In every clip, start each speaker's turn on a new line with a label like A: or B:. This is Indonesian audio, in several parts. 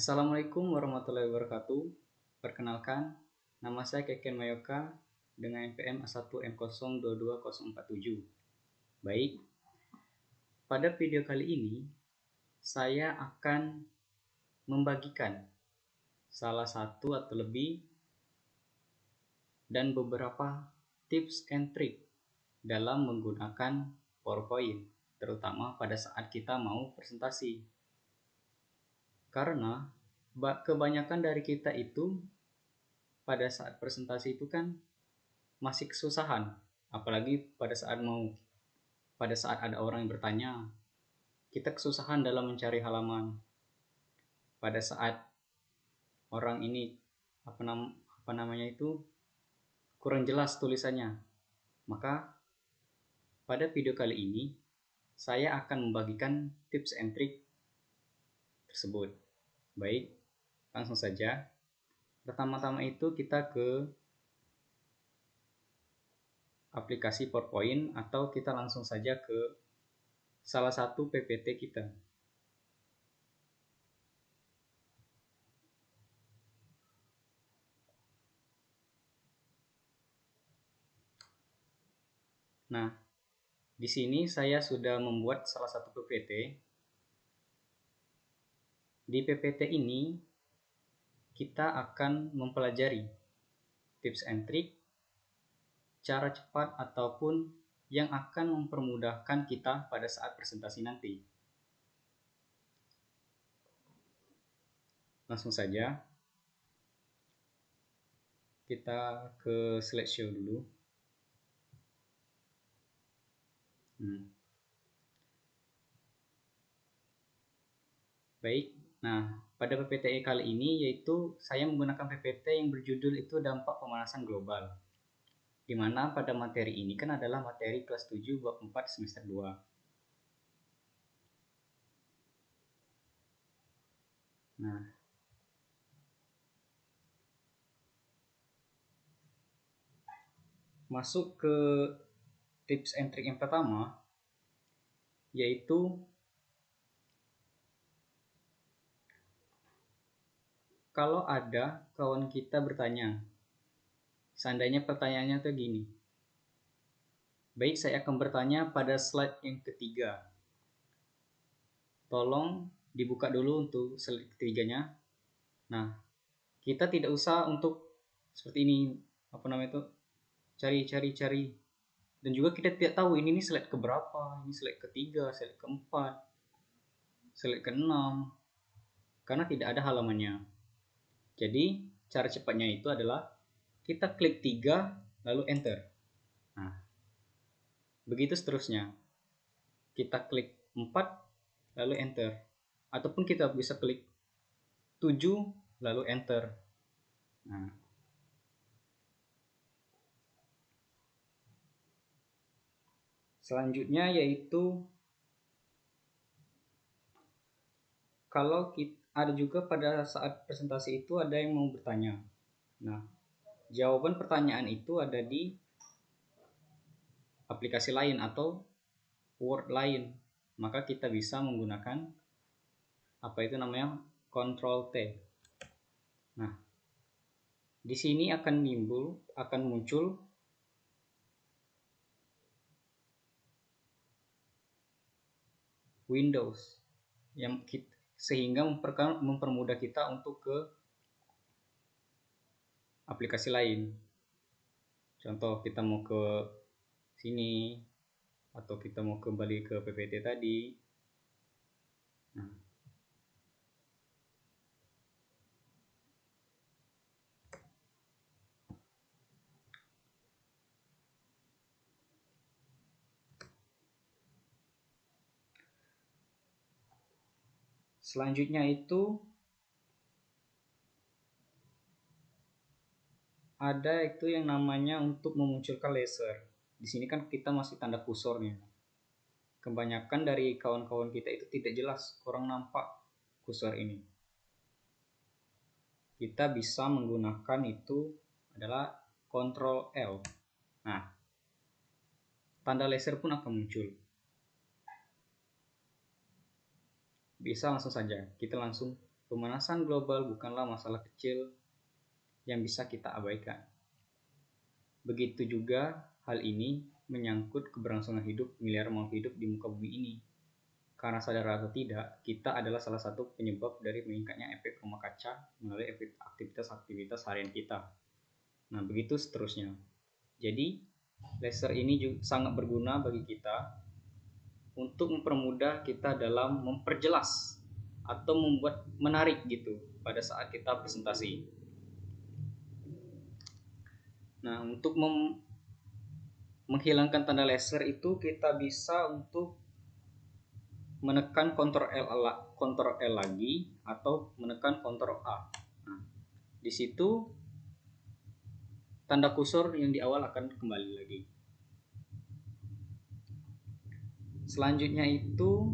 A: Assalamualaikum warahmatullahi wabarakatuh. Perkenalkan, nama saya Keken Mayoka dengan NPM A1M0220047. Baik, pada video kali ini saya akan membagikan salah satu atau lebih dan beberapa tips and trick dalam menggunakan PowerPoint, terutama pada saat kita mau presentasi. Karena kebanyakan dari kita itu pada saat presentasi itu kan masih kesusahan, apalagi pada saat ada orang yang bertanya, kita kesusahan dalam mencari halaman. Pada saat orang ini apa namanya itu kurang jelas tulisannya, maka pada video kali ini saya akan membagikan tips and trick tersebut. Baik, langsung saja. Pertama-tama itu kita ke aplikasi PowerPoint atau kita langsung saja ke salah satu PPT kita. Nah, di sini saya sudah membuat salah satu PPT. Di PPT ini kita akan mempelajari tips and trick, cara cepat ataupun yang akan mempermudahkan kita pada saat presentasi nanti. Langsung saja kita ke slideshow dulu. Baik, nah pada PPT kali ini yaitu saya menggunakan PPT yang berjudul itu dampak pemanasan global, di mana pada materi ini kan adalah materi kelas 7 bab 4 semester 2. Nah, masuk ke tips and trick yang pertama, yaitu kalau ada kawan kita bertanya, seandainya pertanyaannya tuh gini, baik, saya akan bertanya pada slide yang ketiga. Tolong dibuka dulu untuk slide ketiganya. Nah, kita tidak usah untuk seperti ini, cari. Dan juga kita tidak tahu ini slide keberapa, ini slide ketiga, slide keempat, slide keenam, karena tidak ada halamannya. Jadi cara cepatnya itu adalah kita klik 3 lalu enter. Nah, begitu seterusnya. Kita klik 4 lalu enter, ataupun kita bisa klik 7 lalu enter. Nah, selanjutnya yaitu kalau ada juga pada saat presentasi itu ada yang mau bertanya. Nah, jawaban pertanyaan itu ada di aplikasi lain atau Word lain. Maka kita bisa menggunakan Ctrl T. Nah, di sini akan muncul Windows yang sehingga mempermudah kita untuk ke aplikasi lain. Contoh, kita mau ke sini atau kita mau kembali ke PPT tadi. Nah, selanjutnya itu ada itu yang namanya untuk memunculkan laser. Di sini kan kita masih tanda kursornya. Kebanyakan dari kawan-kawan kita itu tidak jelas, kurang nampak kursor ini. Kita bisa menggunakan itu adalah Ctrl L. Nah, tanda laser pun akan muncul. Bisa langsung saja, kita langsung Pemanasan global bukanlah masalah kecil yang bisa kita abaikan. Begitu juga hal ini menyangkut keberlangsungan hidup miliar makhluk hidup di muka bumi ini. Karena sadar atau tidak, kita adalah salah satu penyebab dari meningkatnya efek rumah kaca melalui efek aktivitas harian kita. Nah, begitu seterusnya. Jadi, laser ini juga sangat berguna bagi kita untuk mempermudah kita dalam memperjelas atau membuat menarik gitu pada saat kita presentasi. Nah, untuk menghilangkan tanda laser itu kita bisa untuk menekan Ctrl L lagi atau menekan Ctrl A. Nah, di situ tanda kursor yang di awal akan kembali lagi. Selanjutnya itu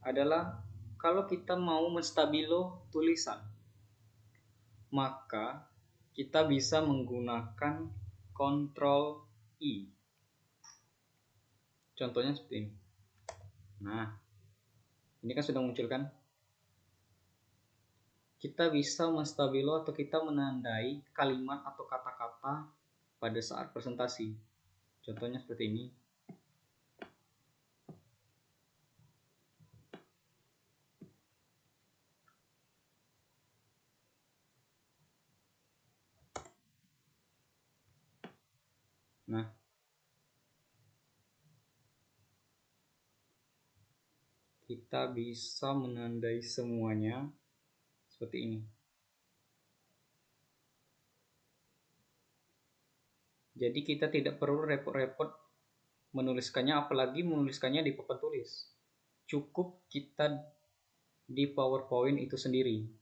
A: adalah kalau kita mau menstabilo tulisan, maka kita bisa menggunakan Ctrl I. Contohnya seperti ini. Nah, ini kan sudah muncul kan? Kita bisa menstabilo atau kita menandai kalimat atau kata-kata pada saat presentasi. Contohnya seperti ini. Nah, kita bisa menandai semuanya seperti ini. Jadi kita tidak perlu repot-repot menuliskannya, apalagi menuliskannya di papan tulis. Cukup kita di PowerPoint itu sendiri.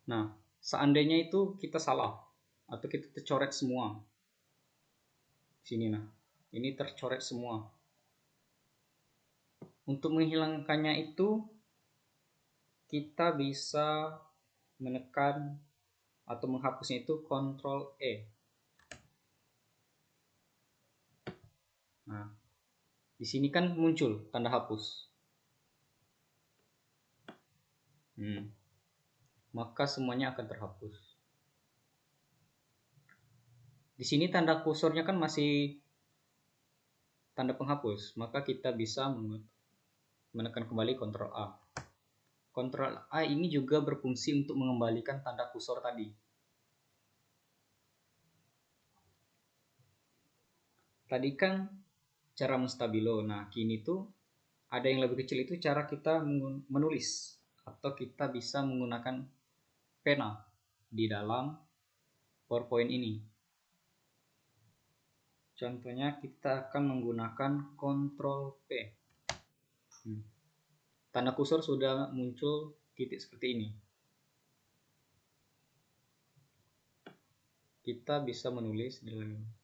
A: Nah, seandainya itu kita salah atau kita tercoret semua. Sini nah, ini tercoret semua. Untuk menghilangkannya itu kita bisa menekan atau menghapusnya itu Ctrl E. Nah, di sini kan muncul tanda hapus. Maka semuanya akan terhapus. Di sini tanda kursornya kan masih tanda penghapus, maka kita bisa menekan kembali Ctrl A. Ctrl A ini juga berfungsi untuk mengembalikan tanda kursor tadi. Tadi kan cara menstabilo. Nah, kini tuh ada yang lebih kecil, itu cara kita menulis atau kita bisa menggunakan pena di dalam PowerPoint ini. Contohnya kita akan menggunakan Ctrl P. Tanda kursor sudah muncul titik seperti ini. Kita bisa menulis di dalam.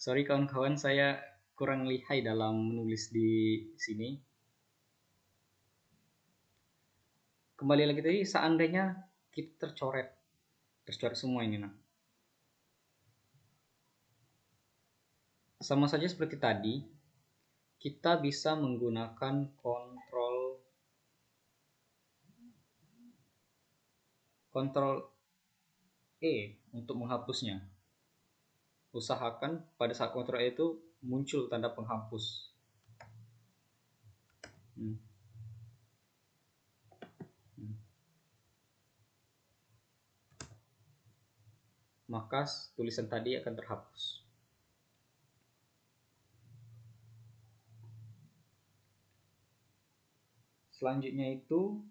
A: Sorry kawan-kawan, saya kurang lihai dalam menulis di sini. Kembali lagi tadi, seandainya kita tercoret semua ini, nah. Sama saja seperti tadi, kita bisa menggunakan kontrol E untuk menghapusnya. Usahakan pada saat kontrol E itu muncul tanda penghapus. Maka tulisan tadi akan terhapus. Selanjutnya itu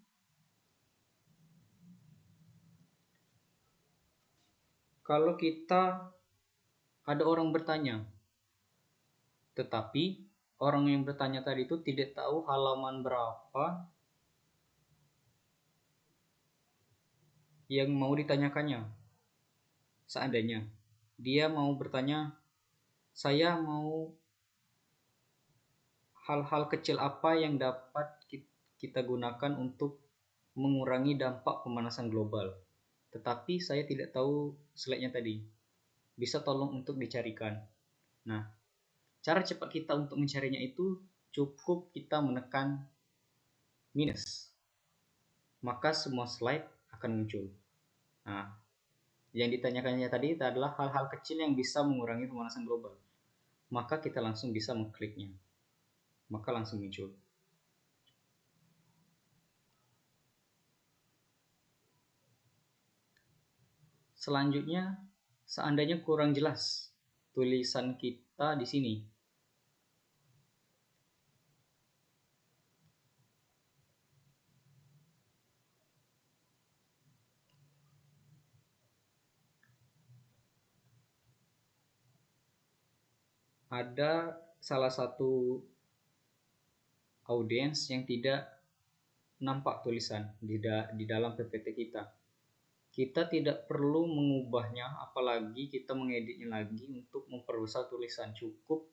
A: kalau kita ada orang bertanya, tetapi orang yang bertanya tadi itu tidak tahu halaman berapa yang mau ditanyakannya. Seandainya dia mau bertanya, saya mau hal-hal kecil apa yang dapat kita gunakan untuk mengurangi dampak pemanasan global. Tetapi saya tidak tahu slide-nya tadi. Bisa tolong untuk dicarikan. Nah, cara cepat kita untuk mencarinya itu cukup kita menekan minus. Maka semua slide akan muncul. Nah, yang ditanyakannya tadi adalah hal-hal kecil yang bisa mengurangi pemanasan global. Maka kita langsung bisa mengkliknya. Maka langsung muncul. Selanjutnya, seandainya kurang jelas tulisan kita di sini, ada salah satu audiens yang tidak nampak tulisan di dalam PPT kita. Kita tidak perlu mengubahnya, apalagi kita mengeditnya lagi untuk memperbesar tulisan. Cukup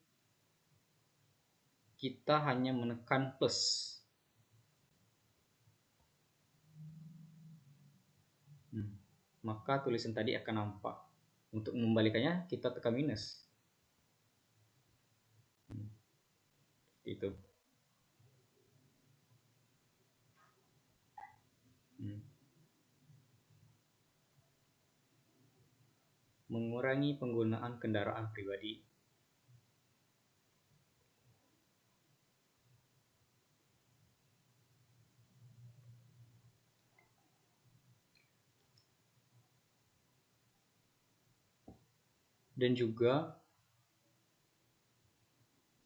A: kita hanya menekan plus. Maka tulisan tadi akan nampak. Untuk mengembalikannya kita tekan minus. Itu. Mengurangi penggunaan kendaraan pribadi. Dan juga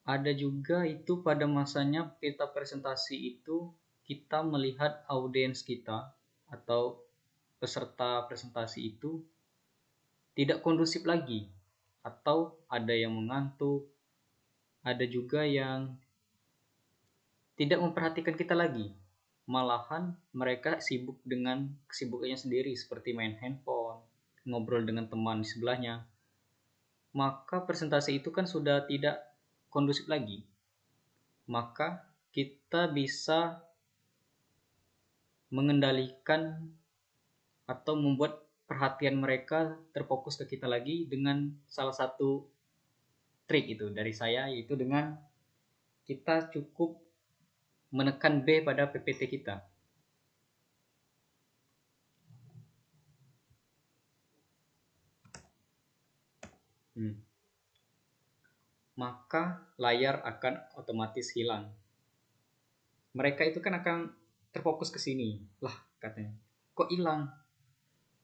A: ada juga itu pada masanya kita presentasi itu kita melihat audiens kita atau peserta presentasi itu tidak kondusif lagi, atau ada yang mengantuk, ada juga yang tidak memperhatikan kita lagi, malahan mereka sibuk dengan kesibukannya sendiri seperti main handphone, ngobrol dengan teman di sebelahnya. Maka presentasi itu kan sudah tidak kondusif lagi. Maka kita bisa mengendalikan atau membuat perhatian mereka terfokus ke kita lagi dengan salah satu trik itu dari saya, yaitu dengan kita cukup menekan B pada PPT kita. Maka layar akan otomatis hilang. Mereka itu kan akan terfokus ke sini. Lah, katanya, kok hilang?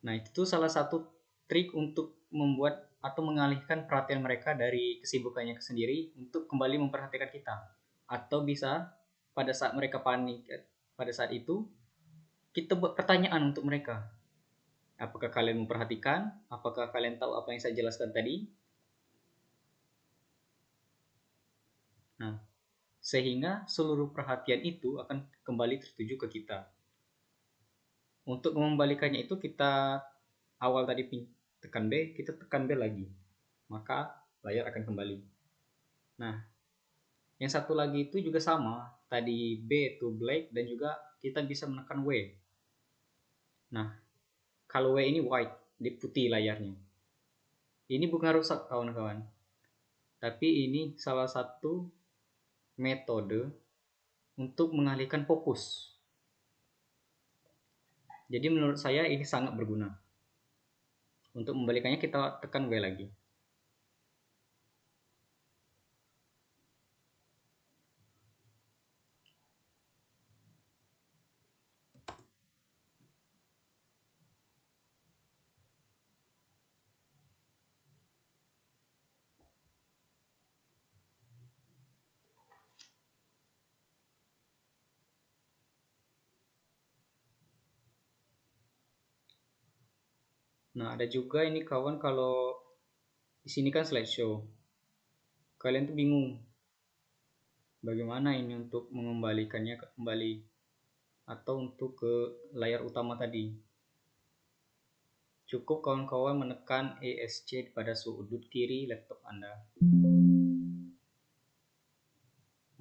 A: Nah, itu salah satu trik untuk membuat atau mengalihkan perhatian mereka dari kesibukannya sendiri untuk kembali memperhatikan kita. Atau bisa pada saat mereka panik, pada saat itu kita buat pertanyaan untuk mereka. Apakah kalian memperhatikan? Apakah kalian tahu apa yang saya jelaskan tadi? Nah, sehingga seluruh perhatian itu akan kembali tertuju ke kita. Untuk mengembalikannya itu kita awal tadi tekan B, kita tekan B lagi. Maka layar akan kembali. Nah, yang satu lagi itu juga sama. Tadi B itu black dan juga kita bisa menekan W. Nah, kalau W ini white, di putih layarnya. Ini bukan rusak kawan-kawan. Tapi ini salah satu metode untuk mengalihkan fokus. Jadi menurut saya ini sangat berguna. Untuk membalikannya kita tekan W lagi. Nah, ada juga ini kawan, kalau di sini kan slideshow. Kalian tuh bingung bagaimana ini untuk mengembalikannya kembali atau untuk ke layar utama tadi. Cukup kawan-kawan menekan ESC pada sudut kiri laptop Anda.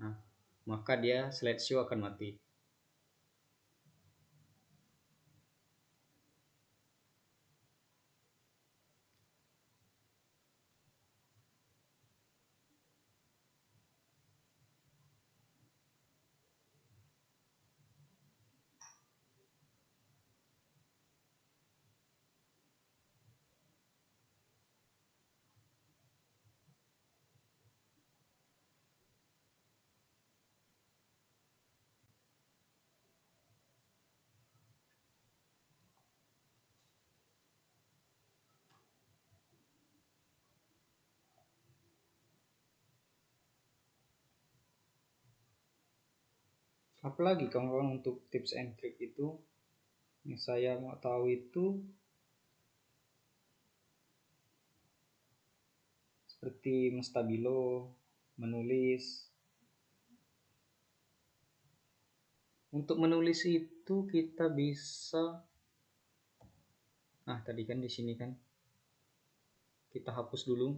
A: Nah, maka dia slideshow akan mati. Apalagi kawan-kawan untuk tips and trick itu yang saya mau tahu itu seperti menstabilo, menulis. Untuk menulis itu kita bisa, nah tadi kan di sini kan kita hapus dulu.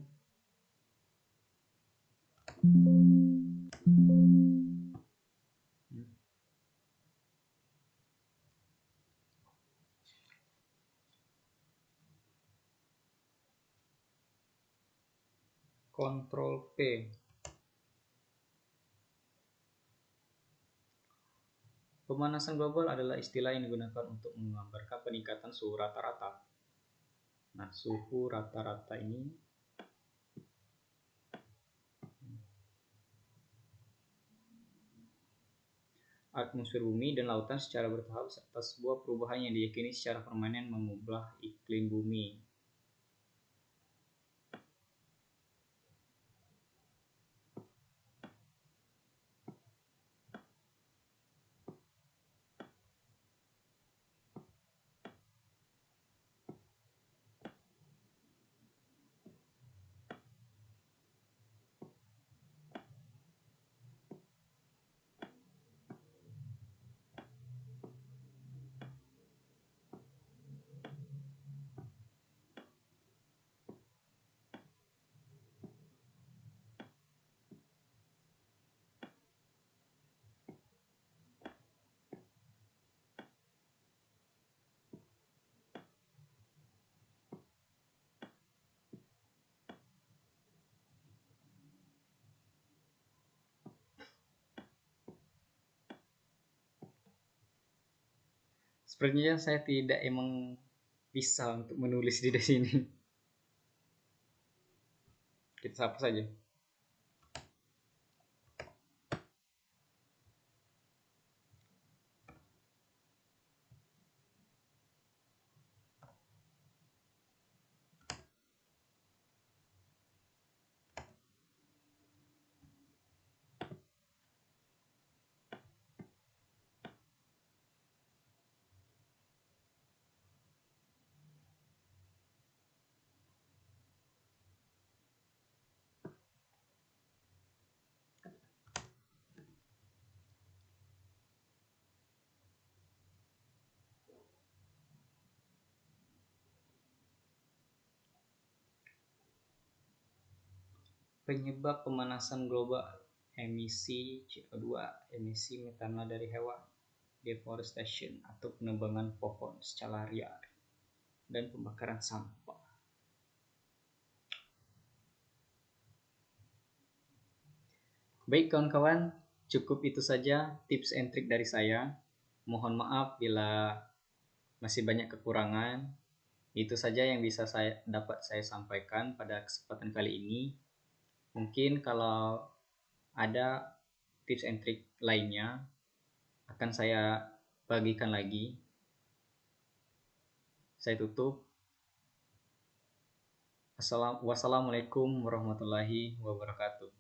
A: Ctrl P. Pemanasan global adalah istilah yang digunakan untuk menggambarkan peningkatan suhu rata-rata. Nah, suhu rata-rata ini atmosfer bumi dan lautan secara bertahap serta sebuah perubahan yang diyakini secara permanen mengubah iklim bumi. Sepertinya saya tidak emang bisa untuk menulis di sini. Kita hapus saja. Penyebab pemanasan global: emisi CO2, emisi metana dari hewan, deforestation atau penebangan pohon secara liar, dan pembakaran sampah. Baik kawan-kawan, cukup itu saja tips and trik dari saya. Mohon maaf bila masih banyak kekurangan. Itu saja yang bisa dapat saya sampaikan pada kesempatan kali ini. Mungkin kalau ada tips and trik lainnya akan saya bagikan lagi. Saya tutup. Wassalamualaikum warahmatullahi wabarakatuh.